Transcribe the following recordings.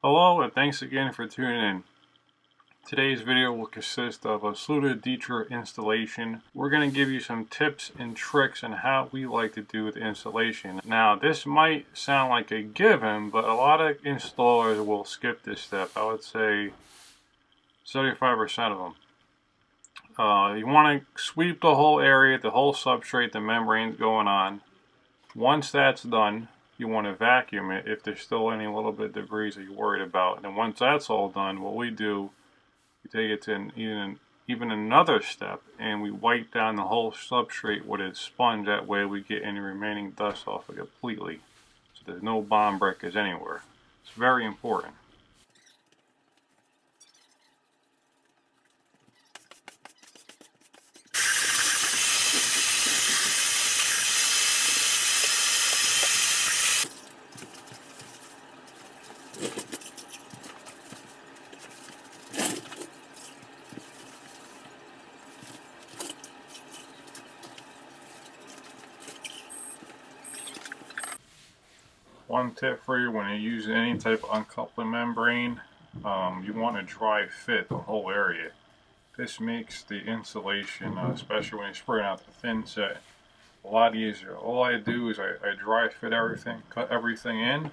Hello and thanks again for tuning in. Today's video will consist of a Schluter Ditra installation. We're going to give you some tips and tricks on how we like to do the installation. Now this might sound like a given, but a lot of installers will skip this step. I would say 75% of them. You want to sweep the whole area, the whole substrate, the membranes going on. Once that's done, you want to vacuum it if there's still any little bit of debris that you're worried about. And then once that's all done, what we do, we take it to even another step and we wipe down the whole substrate with a sponge. That way we get any remaining dust off it completely. So there's no bond breakers anywhere. It's very important. One tip for you when you're using any type of uncoupling membrane, you want to dry fit the whole area. This makes the installation, especially when you're spraying out the Thinset, a lot easier. All I do is I dry fit everything, cut everything in,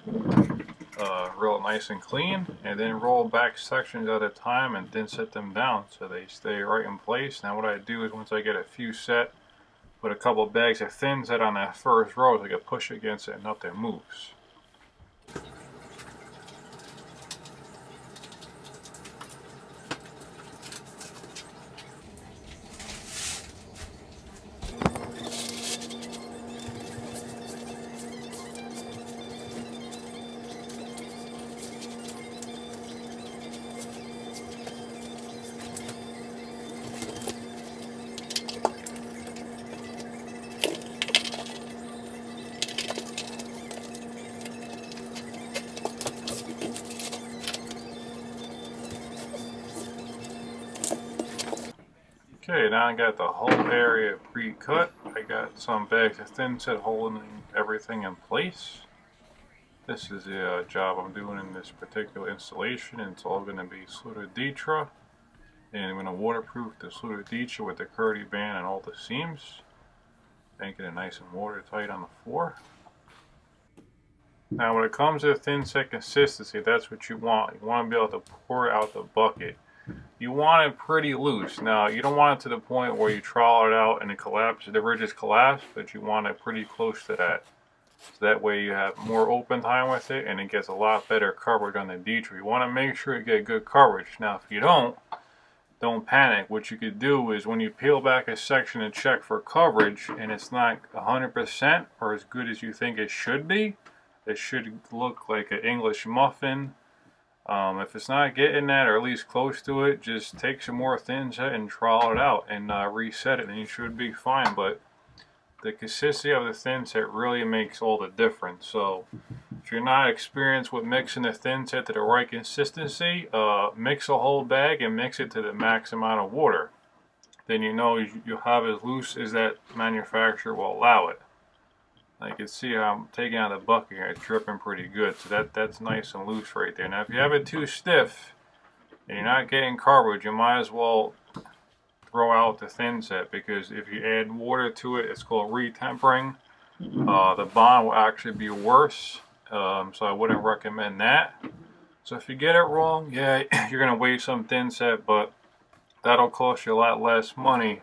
real nice and clean, and then roll back sections at a time and then set them down so they stay right in place. Now what I do is once I get a few set, put a couple of bags of Thinset on that first row so I can push against it and nothing moves. Okay, now I got the whole area pre-cut. I got some bags of Thinset holding everything in place. This is the job I'm doing in this particular installation. It's all going to be Schluter Ditra. And I'm going to waterproof the Schluter Ditra with the curdy band and all the seams. Making it nice and watertight on the floor. Now when it comes to the Thinset consistency, that's what you want. You want to be able to pour it out the bucket. You want it pretty loose. Now you don't want it to the point where you trowel it out and it collapses, the ridges collapse, but you want it pretty close to that. So that way you have more open time with it and it gets a lot better coverage on the Ditra. You want to make sure you get good coverage. Now if you don't panic. What you could do is when you peel back a section and check for coverage and it's not 100% or as good as you think it should be, it should look like an English muffin. If it's not getting that, or at least close to it, just take some more Thinset and trowel it out and reset it and you should be fine. But the consistency of the Thinset really makes all the difference. So if you're not experienced with mixing the Thinset to the right consistency, mix a whole bag and mix it to the max amount of water. Then you know you'll have as loose as that manufacturer will allow it. You can see how I'm taking out the bucket here, it's dripping pretty good. So that's nice and loose right there. Now if you have it too stiff and you're not getting coverage, you might as well throw out the Thinset, because if you add water to it, it's called retempering. The bond will actually be worse, so I wouldn't recommend that. So if you get it wrong, yeah, you're going to waste some Thinset, but that'll cost you a lot less money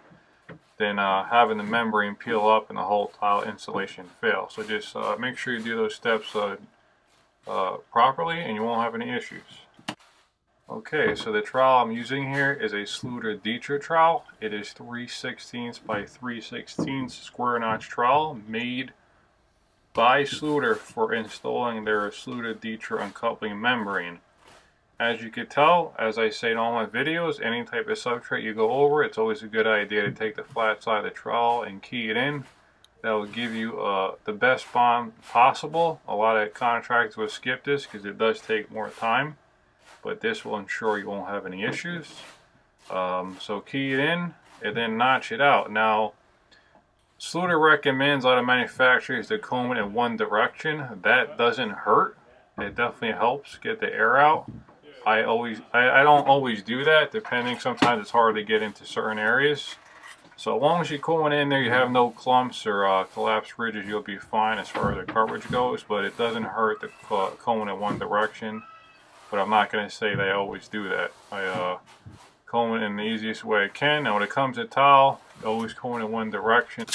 than having the membrane peel up and the whole tile installation fail. So just make sure you do those steps properly and you won't have any issues. Okay, so the trowel I'm using here is a Schluter Ditra trowel. It is 3/16 by 3/16 square notch trowel made by Schluter for installing their Schluter Ditra uncoupling membrane. As you can tell, as I say in all my videos, any type of substrate you go over, it's always a good idea to take the flat side of the trowel and key it in. That will give you the best bond possible. A lot of contractors will skip this because it does take more time, but this will ensure you won't have any issues. So key it in and then notch it out. Now, Schluter recommends a lot of manufacturers to comb it in one direction. That doesn't hurt. It definitely helps get the air out. I don't always do that, depending. Sometimes it's hard to get into certain areas. So as long as you're cooling in there, you have no clumps or collapsed ridges, you'll be fine as far as the coverage goes. But it doesn't hurt to comb in one direction. But I'm not going to say they always do that. I comb it in the easiest way I can. Now when it comes to tile, always comb in one direction.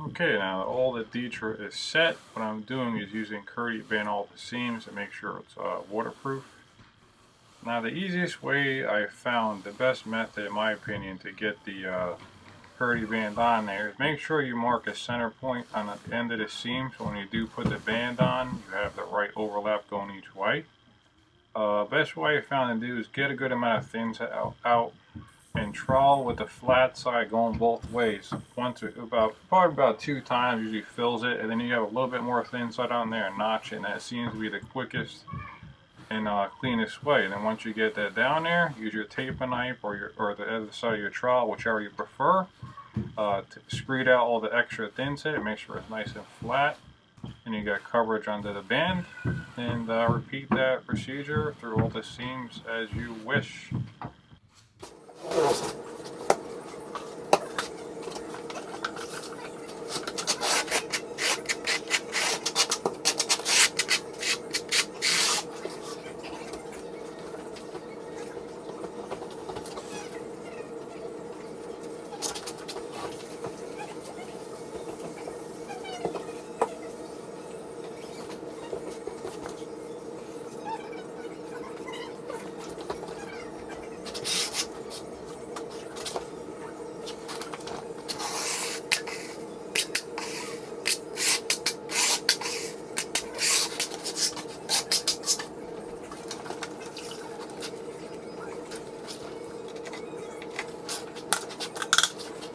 Okay, now that all the Ditra is set, what I'm doing is using Curdy band all the seams to make sure it's waterproof. Now the easiest way I found, the best method in my opinion to get the Curdy band on there is make sure you mark a center point on the end of the seam, so when you do put the band on, you have the right overlap going each way. Best way I found to do is get a good amount of Thinset out and trowel with the flat side going both ways. Probably about 2 times usually fills it, and then you have a little bit more Thinset on there and notch it, and that seems to be the quickest and cleanest way. And then once you get that down there, use your taper knife or the other side of your trowel, whichever you prefer, to screed out all the extra Thinset and make sure it's nice and flat. And you got coverage under the band, and repeat that procedure through all the seams as you wish.